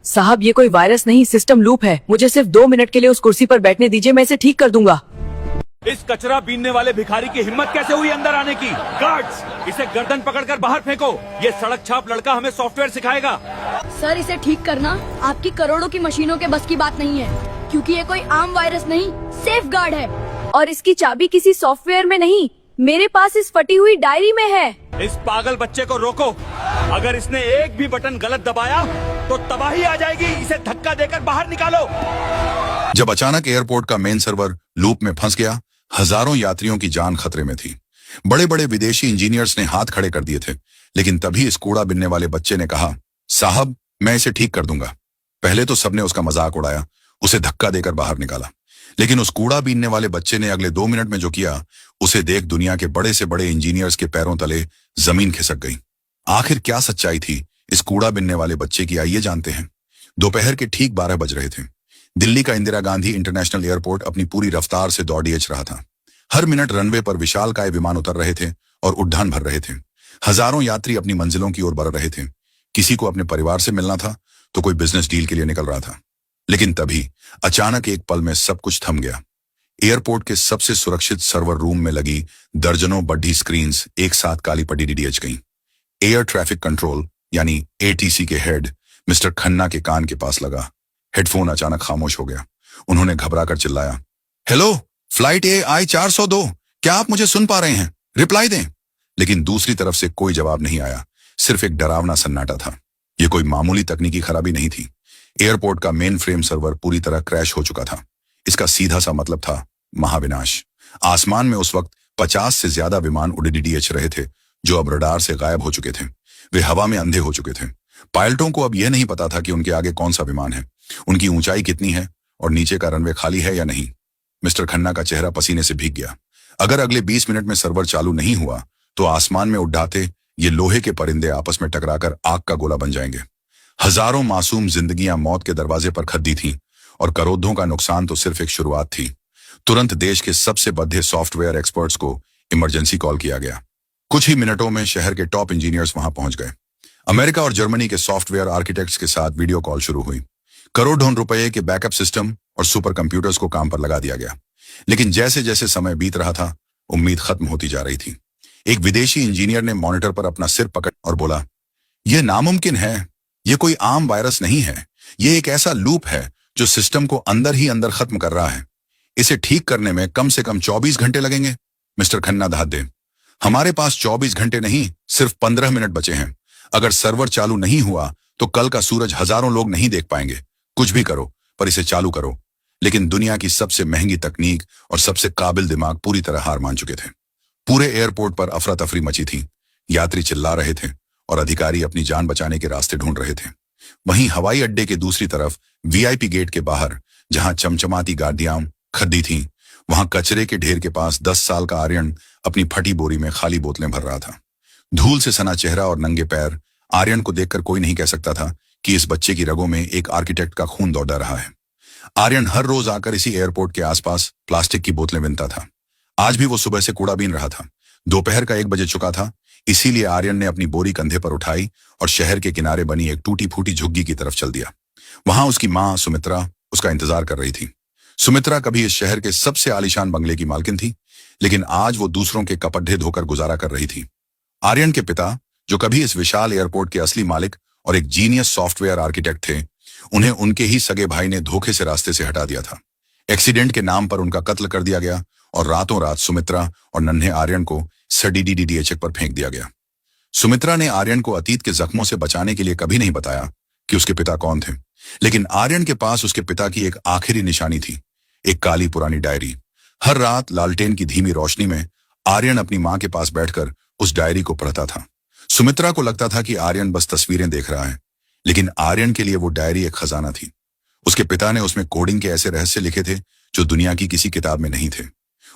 साहब ये कोई वायरस नहीं, सिस्टम लूप है। मुझे सिर्फ 2 मिनट के लिए उस कुर्सी पर बैठने दीजिए, मैं इसे ठीक कर दूंगा। इस कचरा बीनने वाले भिखारी की हिम्मत कैसे हुई अंदर आने की? गार्ड्स, इसे गर्दन पकड़कर बाहर फेंको। ये सड़क छाप लड़का हमें सॉफ्टवेयर सिखाएगा। सर, इसे ठीक करना आपकी करोड़ों की मशीनों के बस की बात नहीं है, क्योंकि ये कोई आम वायरस नहीं, सेफ गार्ड है। और इसकी चाबी किसी सॉफ्टवेयर में नहीं, मेरे पास इस फटी हुई डायरी में है। इस पागल बच्चे को रोको। अगर इसने एक भी बटन गलत दबाया तो तबाही आ जाएगी। इसे धक्का देकर बाहर निकालो। जब अचानक एयरपोर्ट का मेन सर्वर लूप में फंस गया, हजारों यात्रियों की जान खतरे में थी। बड़े बड़े विदेशी इंजीनियर्स ने हाथ खड़े कर दिए थे, लेकिन तभी इस कूड़ा बिनने वाले बच्चे ने कहा, साहब मैं इसे ठीक कर दूंगा। पहले तो सबने उसका मजाक उड़ाया, उसे धक्का देकर बाहर निकाला, लेकिन उस कूड़ा बीनने वाले बच्चे ने अगले 2 मिनट में जो किया, उसे देख दुनिया के बड़े से बड़े इंजीनियर्स के पैरों तले जमीन खिसक गई। आखिर क्या सच्चाई थी इस कूड़ा बिनने वाले बच्चे की, आइए जानते हैं। दोपहर के ठीक 12 बज रहे थे। दिल्ली का इंदिरा गांधी इंटरनेशनल एयरपोर्ट अपनी पूरी रफ्तार से दौड़िएच रहा था। हर मिनट रनवे पर विशालकाय विमान उतर रहे थे और उड़ान भर रहे थे। हजारों यात्री अपनी मंजिलों की ओर बढ़ रहे थे। किसी को अपने परिवार से मिलना था, तो कोई बिजनेस डील के लिए निकल रहा था। लेकिन तभी अचानक एक पल में सब कुछ थम गया। एयरपोर्ट के सबसे सुरक्षित सर्वर रूम में लगी दर्जनों बड़ी स्क्रीन्स एक साथ काली पट्टी डीडीएच गईं। एयर ट्रैफिक कंट्रोल यानी एटीसी के हेड मिस्टर खन्ना के कान के पास लगा। हेडफोन अचानक खामोश हो गया। उन्होंने घबराकर चिल्लाया, हेलो, फ्लाइट AI 402, क्या आप मुझे सुन पा रहे हैं? रिप्लाई दें। लेकिन दूसरी तरफ से कोई जवाब नहीं आया, सिर्फ एक डरावना सन्नाटा था। यह कोई मामूली तकनीकी खराबी नहीं थी। एयरपोर्ट का मेन फ्रेम सर्वर पूरी तरह क्रैश हो चुका था। इसका सीधा सा मतलब था महाविनाश। आसमान में उस वक्त 50 से ज्यादा विमान उड़े डीडीएच रहे थे, जो अब रडार से गायब हो चुके थे। वे हवा में अंधे हो चुके थे। पायलटों को अब यह नहीं पता था कि उनके आगे कौन सा विमान है, उनकी ऊंचाई कितनी है और नीचे का रनवे खाली है या नहीं। मिस्टर खन्ना का चेहरा पसीने से भीग गया। अगर अगले 20 मिनट में सर्वर चालू नहीं हुआ, तो आसमान में उड़ाते ये लोहे के परिंदे आपस में टकराकर आग का गोला बन जाएंगे। हजारों मासूम जिंदगियां मौत के दरवाजे पर खद्दी थीं, और करोड़ों का नुकसान तो सिर्फ एक शुरुआत थी। तुरंत देश के सबसे बद्धे सॉफ्टवेयर एक्सपर्ट्स को इमरजेंसी कॉल किया गया। कुछ ही मिनटों में शहर के टॉप इंजीनियर्स वहां पहुंच गए। अमेरिका और जर्मनी के सॉफ्टवेयर आर्किटेक्ट्स के साथ वीडियो कॉल शुरू हुई। करोड़ों रुपए के बैकअप सिस्टम और सुपर कंप्यूटर्स को काम पर लगा दिया गया। लेकिन जैसे जैसे समय बीत रहा था, उम्मीद खत्म होती जा रही थी। एक विदेशी इंजीनियर ने मॉनिटर पर अपना सिर पकड़ और बोला, यह नामुमकिन है। यह कोई आम वायरस नहीं है। यह एक ऐसा लूप है जो सिस्टम को अंदर ही अंदर खत्म कर रहा है। इसे ठीक करने में कम से कम 24 घंटे लगेंगे। मिस्टर खन्ना दे, हमारे पास 24 घंटे नहीं, सिर्फ 15 मिनट बचे हैं। अगर सर्वर चालू नहीं हुआ तो कल का सूरज हजारों लोग नहीं देख पाएंगे। कुछ भी करो, पर इसे चालू करो। लेकिन दुनिया की सबसे महंगी तकनीक और सबसे काबिल दिमाग पूरी तरह हार मान चुके थे। पूरे एयरपोर्ट पर अफरा तफरी मची थी। यात्री चिल्ला रहे थे और अधिकारी अपनी जान बचाने के रास्ते ढूंढ रहे थे। वहीं हवाई अड्डे के दूसरी तरफ वीआईपी गेट के बाहर, जहां चमचमाती गाड़ियां खद्दी थीं, वहां कचरे के ढेर के पास 10 साल का आर्यन अपनी फटी बोरी में खाली बोतलें भर रहा था। धूल से सना चेहरा और नंगे पैर आर्यन को देखकर कोई नहीं कह सकता था कि इस बच्चे की रगों में एक आर्किटेक्ट का खून दौड़ रहा है। आर्यन हर रोज आकर इसी एयरपोर्ट के आसपास प्लास्टिक की बोतलें बिनता था। आज भी वो सुबह से कूड़ा बीन रहा था। दोपहर का 1 बजे चुका था, इसीलिए आर्यन ने अपनी बोरी कंधे पर उठाई और शहर के किनारे बनी एक टूटी फूटी झुग्गी की तरफ चल दिया। वहां उसकी मां सुमित्रा उसका इंतजार कर रही थी। सुमित्रा कभी इस शहर के सबसे आलीशान बंगले की मालकिन थी, लेकिन आज वो दूसरों के कपड़े धोकर गुजारा कर रही थी। आर्यन के पिता, जो कभी इस विशाल एयरपोर्ट के असली मालिक और एक जीनियस सॉफ्टवेयर आर्किटेक्ट थे, उन्हें उनके ही सगे भाई ने धोखे से रास्ते से हटा दिया था। एक्सीडेंट के नाम पर उनका कत्ल कर दिया गया और रातों रात सुमित्रा और नन्हे आर्यन को डीडीएच पर फेंक दिया गया। सुमित्रा ने आर्यन को अतीत के जख्मों से बचाने के लिए कभी नहीं बताया कि उसके पिता कौन थे, लेकिन आर्यन के पास उसके पिता की एक आखिरी निशानी थी, एक काली पुरानी डायरी। हर रात लालटेन की धीमी रोशनी में आर्यन अपनी मां के पास बैठकर उस डायरी को पढ़ता था। सुमित्रा को लगता था कि आर्यन बस तस्वीरें देख रहा है, लेकिन आर्यन के लिए वो डायरी एक खजाना थी। उसके पिता ने उसमें कोडिंग के ऐसे रहस्य लिखे थे जो दुनिया की किसी किताब में नहीं थे।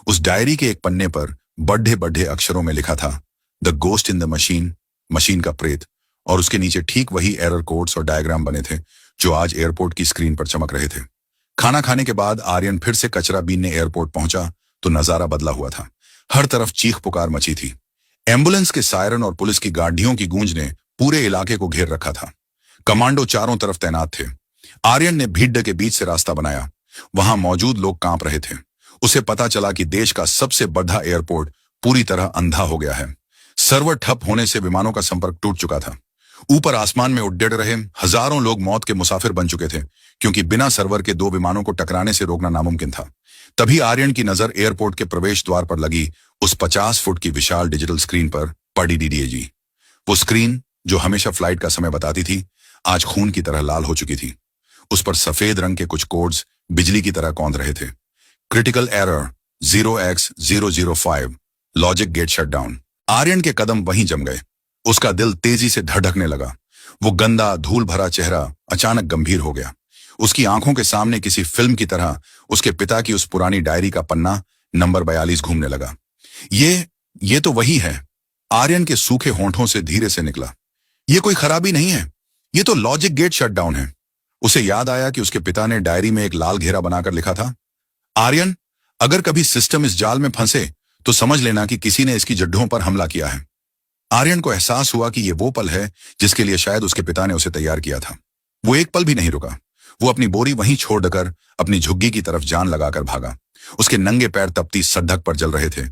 उस डायरी के एक पन्ने पर बड़े बड़े अक्षरों में लिखा था, the ghost in the machine, machine का प्रेत, और उसके नीचे ठीक वही एरर कोड्स और डायग्राम बने थे जो आज एयरपोर्ट की स्क्रीन पर चमक रहे थे। खाना खाने के बाद आर्यन फिर से कचरा बीनने एयरपोर्ट पहुंचा तो नजारा बदला हुआ था। हर तरफ चीख पुकार मची थी। एम्बुलेंस के सायरन और पुलिस की गाड़ियों की गूंज ने पूरे इलाके को घेर रखा था। कमांडो चारों तरफ तैनात थे। आर्यन ने भीड़ के बीच से रास्ता बनाया। वहां मौजूद लोग कांप रहे थे। उसे पता चला कि देश का सबसे बड़ा एयरपोर्ट पूरी तरह अंधा हो गया है। सर्वर ठप होने से विमानों का संपर्क टूट चुका था। ऊपर आसमान में उड्डे रहे हजारों लोग मौत के मुसाफिर बन चुके थे, क्योंकि बिना सर्वर के 2 विमानों को टकराने से रोकना नामुमकिन था। तभी आर्यन की नजर एयरपोर्ट के प्रवेश द्वार पर लगी उस 50 फुट की विशाल डिजिटल स्क्रीन पर पड़ी डीडीएजी। वो स्क्रीन जो हमेशा फ्लाइट का समय बताती थी, आज खून की तरह लाल हो चुकी थी। उस पर सफेद रंग के कुछ कोड्स बिजली की तरह कौंध रहे थे। Critical error 0x005, logic gate shutdown. Aryan के कदम वहीं जम गए। उसका दिल तेजी से धड़कने लगा। वो गंदा धूल भरा चेहरा अचानक गंभीर हो गया। उसकी आंखों के सामने किसी फिल्म की तरह उसके पिता की उस पुरानी डायरी का पन्ना नंबर 42 घूमने लगा। ये तो वही है। आर्यन के सूखे होंठों से धीरे से निकला। ये कोई खराबी नहीं है, ये तो लॉजिक गेट शटडाउन है। उसे याद आया कि उसके पिता ने डायरी में एक लाल घेरा बनाकर लिखा था, आर्यन, अगर कभी सिस्टम इस जाल में फंसे तो समझ लेना कि किसी ने इसकी जड्डों पर हमला किया है। आर्यन को एहसास हुआ कि यह वो पल है जिसके लिए शायद उसके पिता ने उसे तैयार किया था। वो एक पल भी नहीं रुका। वो अपनी बोरी वहीं छोड़कर अपनी झुग्गी की तरफ जान लगाकर भागा। उसके नंगे पैर तपती सड़क पर जल रहे थे,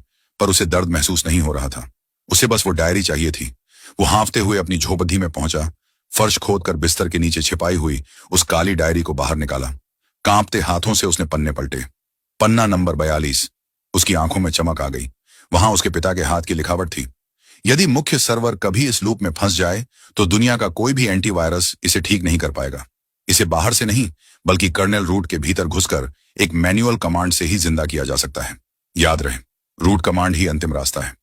पर उसे दर्द महसूस नहीं हो रहा था। उसे बस वो डायरी चाहिए थी। वो हांफते हुए अपनी झोपड़ी में पहुंचा। फर्श खोदकर बिस्तर के नीचे छिपाई हुई उस काली डायरी को बाहर निकाला। कांपते हाथों से उसने पन्ने पलटे। पन्ना नंबर 42। उसकी आंखों में चमक आ गई। वहां उसके पिता के हाथ की लिखावट थी, यदि मुख्य सर्वर कभी इस लूप में फंस जाए तो दुनिया का कोई भी एंटीवायरस इसे ठीक नहीं कर पाएगा। इसे बाहर से नहीं, बल्कि कर्नेल रूट के भीतर घुसकर एक मैनुअल कमांड से ही जिंदा किया जा सकता है। याद रहे, रूट कमांड ही अंतिम रास्ता है।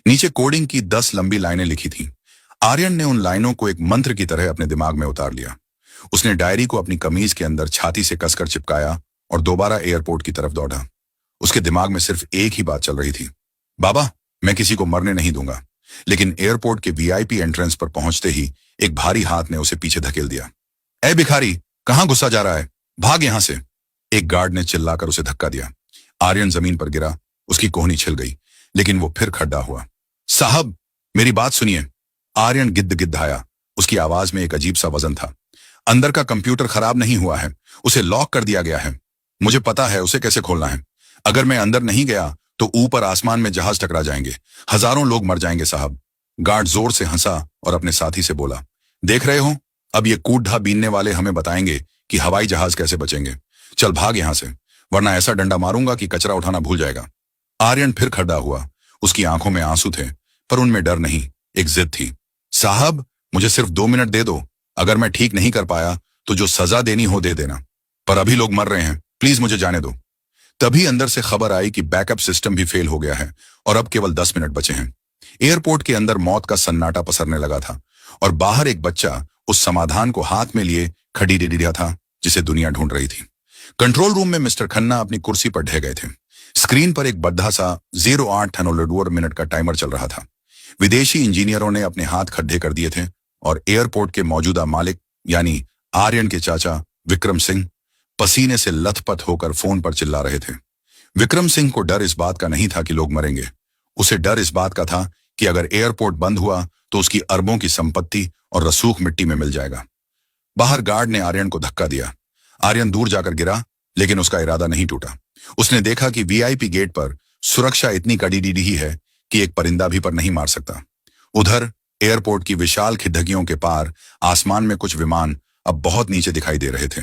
नीचे कोडिंग की 10 लंबी लाइनें लिखी थी। आर्यन ने उन लाइनों को एक मंत्र की तरह अपने दिमाग में उतार लिया। उसने डायरी को अपनी कमीज के अंदर छाती से कसकर चिपकाया और दोबारा एयरपोर्ट की तरफ दौड़ा। उसके दिमाग में सिर्फ एक ही बात चल रही थी, बाबा, मैं किसी को मरने नहीं दूंगा। लेकिन एयरपोर्ट के वीआईपी एंट्रेंस पर पहुंचते ही एक भारी हाथ ने उसे पीछे धकेल दिया। ए भिखारी, कहां घुसा जा रहा है? भाग यहां से। एक गार्ड ने चिल्लाकर उसे धक्का दिया। आर्यन जमीन पर गिरा। उसकी कोहनी छिल गई, लेकिन वो फिर खड़ा हुआ। साहब, मेरी बात सुनिए। आर्यन गिद्धाया। उसकी आवाज में एक अजीब सा वजन था। अंदर का कंप्यूटर खराब नहीं हुआ है, उसे लॉक कर दिया गया है। मुझे पता है उसे कैसे खोलना है। अगर मैं अंदर नहीं गया तो ऊपर आसमान में जहाज टकरा जाएंगे, हजारों लोग मर जाएंगे साहब। गार्ड जोर से हंसा और अपने साथी से बोला, देख रहे हो, अब ये कूड़ा बीनने वाले हमें बताएंगे कि हवाई जहाज कैसे बचेंगे। चल भाग यहां से, वरना ऐसा डंडा मारूंगा कि कचरा उठाना भूल जाएगा। आर्यन फिर खड़ा हुआ। उसकी आंखों में आंसू थे, पर उनमें डर नहीं, एक जिद थी। साहब, मुझे सिर्फ 2 मिनट दे दो। अगर मैं ठीक नहीं कर पाया तो जो सजा देनी हो दे देना, पर अभी लोग मर रहे हैं, प्लीज मुझे जाने दो। तभी अंदर से खबर आई कि बैकअप सिस्टम भी फेल हो गया है और अब केवल 10 मिनट बचे हैं। एयरपोर्ट के अंदर मौत का सन्नाटा पसरने लगा था और बाहर एक बच्चा उस समाधान को हाथ में लिए खड़ी रहा था जिसे दुनिया ढूंढ रही थी। कंट्रोल रूम में मिस्टर खन्ना अपनी कुर्सी पर ढह गए थे। स्क्रीन पर एक बद्धा सा 08 मिनट का टाइमर चल रहा था। विदेशी इंजीनियरों ने अपने हाथ खड्डे कर दिए थे और एयरपोर्ट के मौजूदा मालिक यानी आर्यन के चाचा विक्रम सिंह पसीने से लथपथ होकर फोन पर चिल्ला रहे थे। विक्रम सिंह को डर इस बात का नहीं था कि लोग मरेंगे। उसे डर इस बात का था कि अगर एयरपोर्ट बंद हुआ तो उसकी अरबों की संपत्ति और रसूख मिट्टी में मिल जाएगा। बाहर गार्ड ने आर्यन को धक्का दिया। आर्यन दूर जाकर गिरा, लेकिन उसका इरादा नहीं टूटा। उसने देखा कि वीआईपी गेट पर सुरक्षा इतनी कड़ी ही है कि एक परिंदा भी पर नहीं मार सकता। उधर एयरपोर्ट की विशाल खिड़कियों के पार आसमान में कुछ विमान अब बहुत नीचे दिखाई दे रहे थे।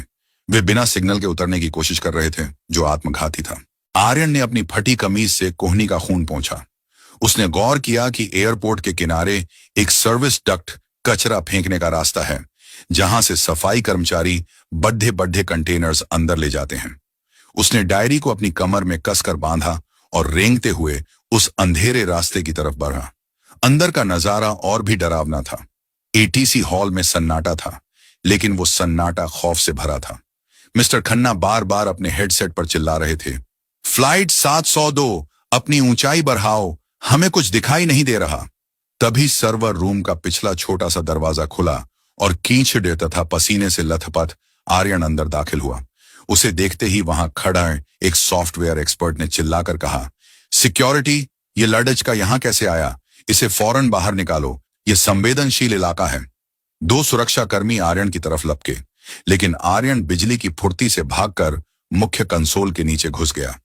वे बिना सिग्नल के उतरने की कोशिश कर रहे थे, जो आत्मघाती था। आर्यन ने अपनी फटी कमीज से कोहनी का खून पोंछा। उसने गौर किया कि एयरपोर्ट के किनारे एक सर्विस डक्ट कचरा फेंकने का रास्ता है, जहां से सफाई कर्मचारी बड़े बड़े कंटेनर्स अंदर ले जाते हैं। उसने डायरी को अपनी कमर में कसकर बांधा और रेंगते हुए उस अंधेरे रास्ते की तरफ बढ़ा। अंदर का नजारा और भी डरावना था। एटीसी हॉल में सन्नाटा था, लेकिन वो सन्नाटा खौफ से भरा था। मिस्टर खन्ना बार बार अपने हेडसेट पर चिल्ला रहे थे, फ्लाइट 702, अपनी ऊंचाई बढ़ाओ, हमें कुछ दिखाई नहीं दे रहा। तभी सर्वर रूम का पिछला छोटा सा दरवाजा खुला और कीचड़ तथा पसीने से लथपथ आर्यन अंदर दाखिल हुआ। उसे देखते ही वहां खड़ा एक सॉफ्टवेयर एक्सपर्ट ने चिल्लाकर कहा, सिक्योरिटी, ये लड़च का यहां कैसे आया? इसे फौरन बाहर निकालो, ये संवेदनशील इलाका है। 2 सुरक्षाकर्मी आर्यन की तरफ लपके, लेकिन आर्यन बिजली की फुर्ती से भागकर मुख्य कंसोल के नीचे घुस गया।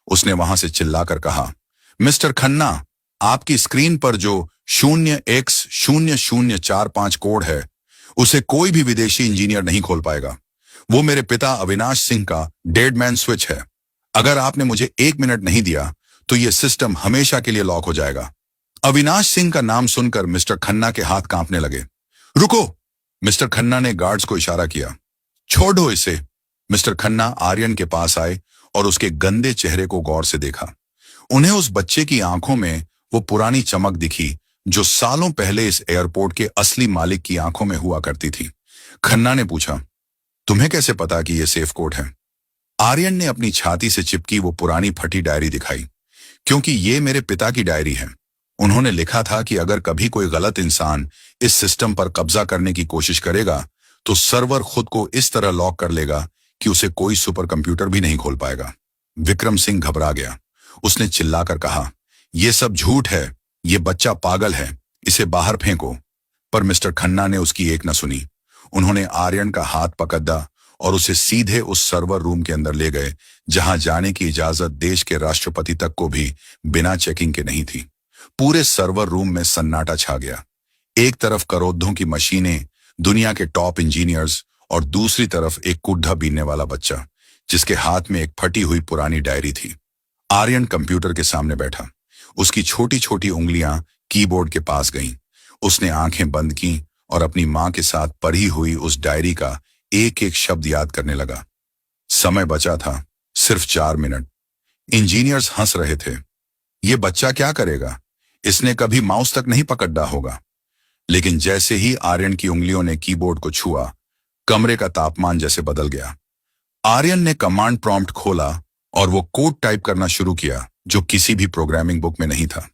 उसने वहां से चिल्लाकर कहा, मिस्टर खन्ना, आपकी स्क्रीन पर जो 0x0045 कोड है उसे कोई भी विदेशी इंजीनियर नहीं खोल पाएगा। वो मेरे पिता अविनाश सिंह का डेड मैन स्विच है। अगर आपने मुझे 1 मिनट नहीं दिया तो यह सिस्टम हमेशा के लिए लॉक हो जाएगा। अविनाश सिंह का नाम सुनकर मिस्टर खन्ना के हाथ कांपने लगे। रुको! मिस्टर खन्ना ने गार्ड्स को इशारा किया। छोड़ दो इसे। मिस्टर खन्ना आर्यन के पास आए और उसके गंदे चेहरे को गौर से देखा। उन्हें उस बच्चे की आंखों में वो पुरानी चमक दिखी जो सालों पहले इस एयरपोर्ट के असली मालिक की आंखों में हुआ करती थी। खन्ना ने पूछा, तुम्हें कैसे पता कि यह सेफ कोड है? आर्यन ने अपनी छाती से चिपकी वो पुरानी फटी डायरी दिखाई। क्योंकि ये मेरे पिता की डायरी है। उन्होंने लिखा था कि अगर कभी कोई गलत इंसान इस सिस्टम पर कब्जा करने की कोशिश करेगा तो सर्वर खुद को इस तरह लॉक कर लेगा कि उसे कोई सुपर कंप्यूटर भी नहीं खोल पाएगा। विक्रम सिंह घबरा गया। उसने चिल्लाकर कहा, यह सब झूठ है, ये बच्चा पागल है, इसे बाहर फेंको। पर मिस्टर खन्ना ने उसकी एक न सुनी। उन्होंने आर्यन का हाथ पकड़ा और उसे सीधे उस सर्वर रूम के अंदर ले गए जहां जाने की इजाजत देश के राष्ट्रपति तक को भी बिना चेकिंग के नहीं थी। पूरे सर्वर रूम में सन्नाटा छा गया। एक तरफ करोड़ों की मशीनें, दुनिया के टॉप इंजीनियर्स, और दूसरी तरफ एक कुड्ढा बीनने वाला बच्चा जिसके हाथ में एक फटी हुई पुरानी डायरी थी। आर्यन कंप्यूटर के सामने बैठा। उसकी छोटी छोटी उंगलियां कीबोर्ड के पास गईं। उसने आंखें बंद की और अपनी मां के साथ पढ़ी हुई उस डायरी का एक एक शब्द याद करने लगा। समय बचा था सिर्फ 4 मिनट। इंजीनियर्स हंस रहे थे। ये बच्चा क्या करेगा? इसने कभी माउस तक नहीं पकड़ा होगा। लेकिन जैसे ही आर्यन की उंगलियों ने कीबोर्ड को छुआ, कमरे का तापमान जैसे बदल गया। आर्यन ने कमांड प्रॉम्प्ट खोला और वो कोड टाइप करना शुरू किया जो किसी भी प्रोग्रामिंग बुक में नहीं था।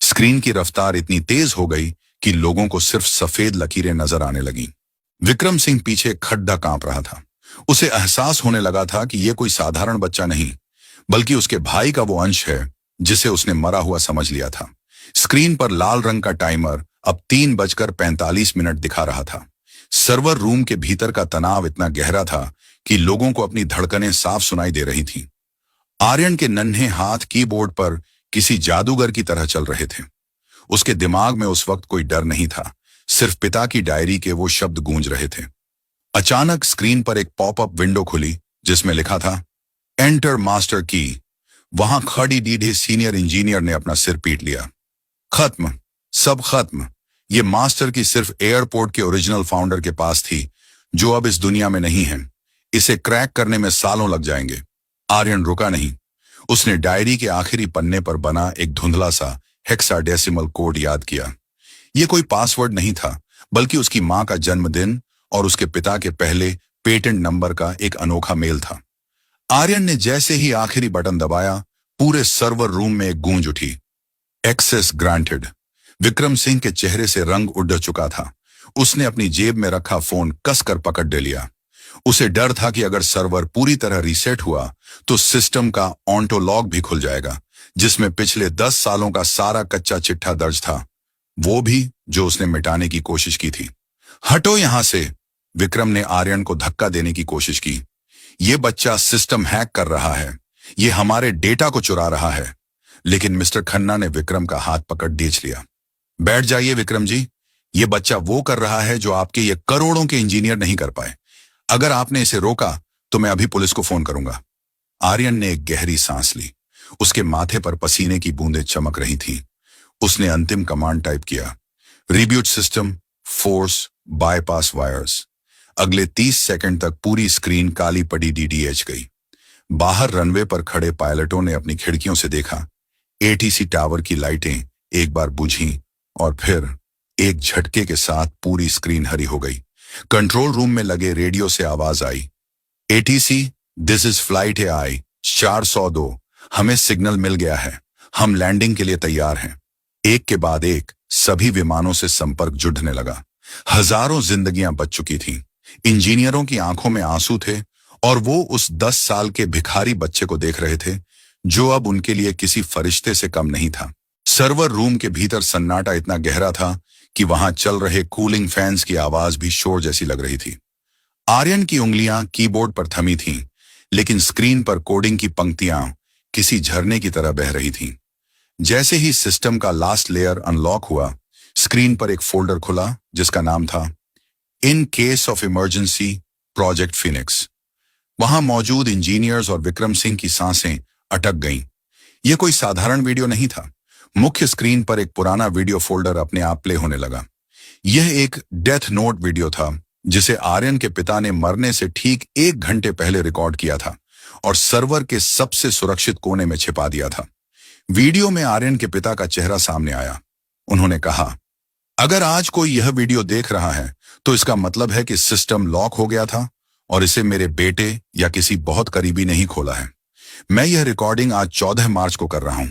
स्क्रीन की रफ्तार इतनी तेज हो गई कि लोगों को सिर्फ सफेद लकीरें नजर आने लगीं। विक्रम सिंह पीछे खड्डा कांप रहा था। उसे एहसास होने लगा था कि यह कोई साधारण बच्चा नहीं, बल्कि उसके भाई का वो अंश है जिसे उसने मरा हुआ समझ लिया था। स्क्रीन पर लाल रंग का टाइमर अब 3:45 दिखा रहा था। सर्वर रूम के भीतर का तनाव इतना गहरा था कि लोगों को अपनी धड़कनें साफ सुनाई दे रही थीं। आर्यन के नन्हे हाथ कीबोर्ड पर किसी जादूगर की तरह चल रहे थे। उसके दिमाग में उस वक्त कोई डर नहीं था, सिर्फ पिता की डायरी के वो शब्द गूंज रहे थे। अचानक स्क्रीन पर एक पॉपअप विंडो खुली जिसमें लिखा था, एंटर मास्टर की। वहां खड़ी डीढ़े सीनियर इंजीनियर ने अपना सिर पीट लिया। खत्म, सब खत्म। ये मास्टर की सिर्फ एयरपोर्ट के ओरिजिनल फाउंडर के पास थी जो अब इस दुनिया में नहीं है। इसे क्रैक करने में सालों लग जाएंगे। आर्यन रुका नहीं। उसने डायरी के आखिरी पन्ने पर बना एक धुंधला सा हेक्साडेसिमल कोड याद किया। यह कोई पासवर्ड नहीं था, बल्कि उसकी मां का जन्मदिन और उसके पिता के पहले पेटेंट नंबर का एक अनोखा मेल था। आर्यन ने जैसे ही आखिरी बटन दबाया, पूरे सर्वर रूम में एक गूंज उठी, एक्सेस ग्रांटेड। विक्रम सिंह के चेहरे से रंग उड़ चुका था। उसने अपनी जेब में रखा फोन कसकर पकड़ ले लिया। उसे डर था कि अगर सर्वर पूरी तरह रीसेट हुआ तो सिस्टम का ऑन्टो लॉग भी खुल जाएगा, जिसमें पिछले 10 सालों का सारा कच्चा चिट्ठा दर्ज था, वो भी जो उसने मिटाने की कोशिश की थी। हटो यहां से! विक्रम ने आर्यन को धक्का देने की कोशिश की। ये बच्चा सिस्टम हैक कर रहा है, ये हमारे डेटा को चुरा रहा है। लेकिन मिस्टर खन्ना ने विक्रम का हाथ पकड़ खींच लिया। बैठ जाइए विक्रम जी, ये बच्चा वो कर रहा है जो आपके ये करोड़ों के इंजीनियर नहीं कर पाए। अगर आपने इसे रोका तो मैं अभी पुलिस को फोन करूंगा। आर्यन ने एक गहरी सांस ली। उसके माथे पर पसीने की बूंदें चमक रही थीं। उसने अंतिम कमांड टाइप किया, rebut system, force, bypass wires. अगले 30 सेकंड तक पूरी स्क्रीन काली पड़ी डीडीएच गई। बाहर रनवे पर खड़े पायलटों ने अपनी खिड़कियों से देखा। एटीसी टावर की लाइटें एक बार बुझीं और फिर एक झटके के साथ पूरी स्क्रीन हरी हो गई। कंट्रोल रूम में लगे रेडियो से आवाज आई, ATC, this is flight AI 402, हमें सिग्नल मिल गया है, हम लैंडिंग के लिए तैयार हैं। एक के बाद एक सभी विमानों से संपर्क जुड़ने लगा। हजारों जिंदगियां बच चुकी थीं। इंजीनियरों की आंखों में आंसू थे और वो उस 10 साल के भिखारी बच्चे को देख रहे थे जो अब उनके लिए किसी फरिश्ते से कम नहीं था। सर्वर रूम के भीतर सन्नाटा इतना गहरा था कि वहां चल रहे कूलिंग फैंस की आवाज भी शोर जैसी लग रही थी। आर्यन की उंगलियां कीबोर्ड पर थमी थीं, लेकिन स्क्रीन पर कोडिंग की पंक्तियां किसी झरने की तरह बह रही थीं। जैसे ही सिस्टम का लास्ट लेयर अनलॉक हुआ, स्क्रीन पर एक फोल्डर खुला जिसका नाम था in case of emergency project Phoenix. वहां मौजूद इंजीनियर्स और विक्रम सिंह की सांसें अटक गईं। यह कोई साधारण वीडियो नहीं था। मुख्य स्क्रीन पर एक पुराना वीडियो फोल्डर अपने आप प्ले होने लगा। यह एक डेथ नोट वीडियो था जिसे आर्यन के पिता ने मरने से ठीक 1 घंटे पहले रिकॉर्ड किया था और सर्वर के सबसे सुरक्षित कोने में छिपा दिया था। वीडियो में आर्यन के पिता का चेहरा सामने आया। उन्होंने कहा, अगर आज कोई यह वीडियो देख रहा है तो इसका मतलब है कि सिस्टम लॉक हो गया था और इसे मेरे बेटे या किसी बहुत करीबी ने ही खोला है। मैं यह रिकॉर्डिंग आज 14 मार्च को कर रहा हूं।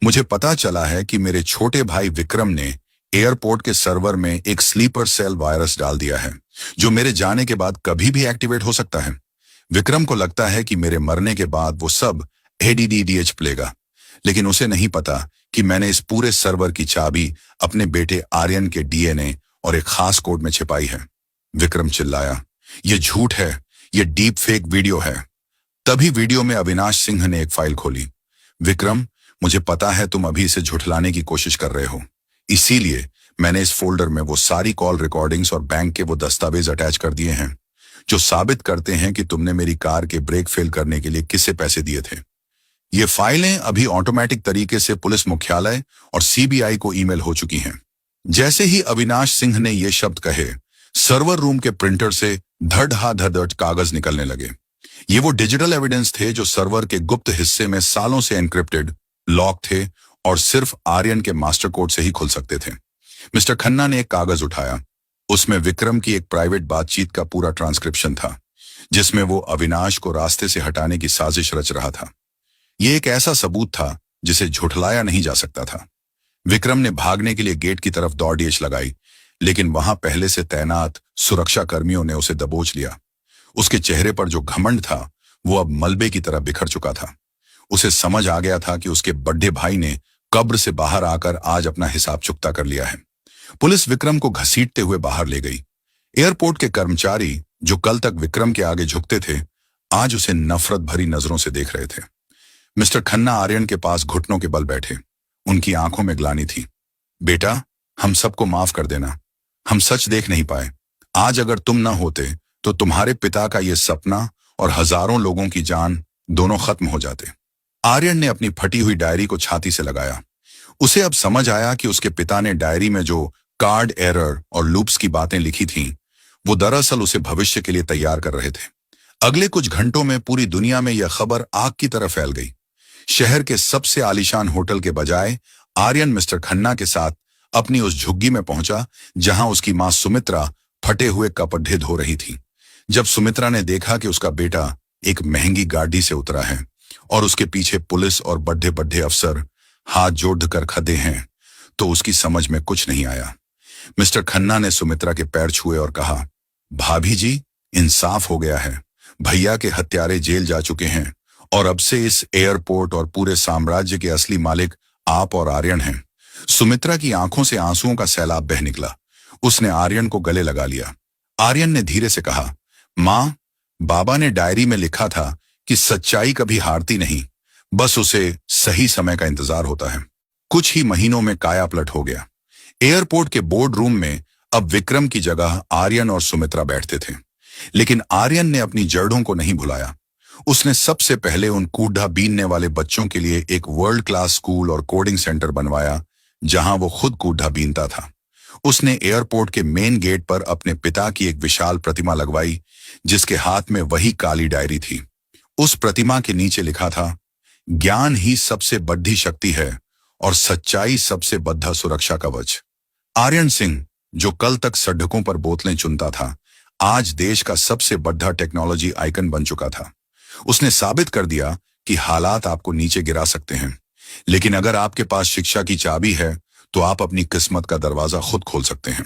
मुझे पता चला है कि मेरे छोटे भाई विक्रम ने एयरपोर्ट के सर्वर में एक स्लीपर सेल वायरस डाल दिया है जो मेरे जाने के बाद कभी भी एक्टिवेट हो सकता है। विक्रम को लगता है कि मेरे मरने के बाद वो सब ADDDH प्लेगा, लेकिन उसे नहीं पता कि मैंने इस पूरे सर्वर की चाबी अपने बेटे आर्यन के DNA और एक खास कोड में छिपाई है। विक्रम चिल्लाया, यह झूठ है, यह डीप फेक वीडियो है। तभी वीडियो में अविनाश सिंह ने एक फाइल खोली। विक्रम, मुझे पता है तुम अभी इसे झुठलाने की कोशिश कर रहे हो, इसीलिए मैंने इस फोल्डर में वो सारी कॉल रिकॉर्डिंग्स और बैंक के वो दस्तावेज अटैच कर दिए हैं जो साबित करते हैं कि तुमने मेरी कार के ब्रेक फेल करने के लिए किससे पैसे दिए थे। ये फाइलें अभी ऑटोमेटिक तरीके से पुलिस मुख्यालय और CBI को ईमेल हो चुकी हैं। जैसे ही अविनाश सिंह ने ये शब्द कहे, सर्वर रूम के प्रिंटर से धड़ कागज निकलने लगे। ये वो डिजिटल एविडेंस थे जो सर्वर के गुप्त हिस्से में सालों से एनक्रिप्टेड, लॉक थे और सिर्फ आर्यन के मास्टर कोड से ही खुल सकते थे। मिस्टर खन्ना ने एक कागज उठाया। उसमें विक्रम की एक प्राइवेट बातचीत का पूरा ट्रांसक्रिप्शन था जिसमें वो अविनाश को रास्ते से हटाने की साजिश रच रहा था। ये एक ऐसा सबूत था जिसे झुठलाया नहीं जा सकता था। विक्रम ने भागने के लिए गेट की तरफ दौड़ लगाई, लेकिन वहां पहले से तैनात सुरक्षा कर्मियों ने उसे दबोच लिया। उसके चेहरे पर जो घमंड था वो अब मलबे की तरह बिखर चुका था। उसे समझ आ गया था कि उसके बड़े भाई ने कब्र से बाहर आकर आज अपना हिसाब चुकता कर लिया है। पुलिस विक्रम को घसीटते हुए बाहर ले गई। एयरपोर्ट के कर्मचारी जो कल तक विक्रम के आगे झुकते थे, आज उसे नफरत भरी नजरों से देख रहे थे। मिस्टर खन्ना आर्यन के पास घुटनों के बल बैठे। उनकी आंखों में ग्लानि थी। बेटा, हम सबको माफ कर देना। हम सच देख नहीं पाए। आज अगर तुम न होते तो तुम्हारे पिता का यह सपना और हजारों लोगों की जान दोनों खत्म हो जाते। आर्यन ने अपनी फटी हुई डायरी को छाती से लगाया। उसे अब समझ आया कि उसके पिता ने डायरी में जो कार्ड एरर और लूप्स की बातें लिखी थीं, वो दरअसल उसे भविष्य के लिए तैयार कर रहे थे। अगले कुछ घंटों में पूरी दुनिया में यह खबर आग की तरह फैल गई। शहर के सबसे आलीशान होटल के बजाय आर्यन मिस्टर खन्ना के साथ अपनी उस झुग्गी में पहुंचा जहां उसकी मां सुमित्रा फटे हुए कपड़े धो रही थी। जब सुमित्रा ने देखा कि उसका बेटा एक महंगी गाड़ी से उतरा है और उसके पीछे पुलिस और बड़े बड़े अफसर हाथ जोड़कर खड़े हैं, तो उसकी समझ में कुछ नहीं आया। मिस्टर खन्ना ने सुमित्रा के पैर छुए और कहा, भाभी जी, इंसाफ हो गया है। भैया के हत्यारे जेल जा चुके हैं और अब से इस एयरपोर्ट और पूरे साम्राज्य के असली मालिक आप और आर्यन हैं। सुमित्रा की आंखों से आंसुओं का सैलाब बह निकला। उसने आर्यन को गले लगा लिया। आर्यन ने धीरे से कहा, मां, बाबा ने डायरी में लिखा था कि सच्चाई कभी हारती नहीं, बस उसे सही समय का इंतजार होता है। कुछ ही महीनों में काया पलट हो गया। एयरपोर्ट के बोर्ड रूम में अब विक्रम की जगह आर्यन और सुमित्रा बैठते थे, लेकिन आर्यन ने अपनी जड़ों को नहीं भुलाया। उसने सबसे पहले उन कूढ़ा बीनने वाले बच्चों के लिए एक वर्ल्ड क्लास स्कूल और कोडिंग सेंटर बनवाया जहां वो खुद कूढ़ा बीनता था। उसने एयरपोर्ट के मेन गेट पर अपने पिता की एक विशाल प्रतिमा लगवाई जिसके हाथ में वही काली डायरी थी। उस प्रतिमा के नीचे लिखा था, ज्ञान ही सबसे बड़ी शक्ति है और सच्चाई सबसे बद्धा सुरक्षा कवच। आर्यन सिंह, जो कल तक सड़कों पर बोतलें चुनता था, आज देश का सबसे बड़ा टेक्नोलॉजी आइकन बन चुका था। उसने साबित कर दिया कि हालात आपको नीचे गिरा सकते हैं, लेकिन अगर आपके पास शिक्षा की चाबी है तो आप अपनी किस्मत का दरवाजा खुद खोल सकते हैं।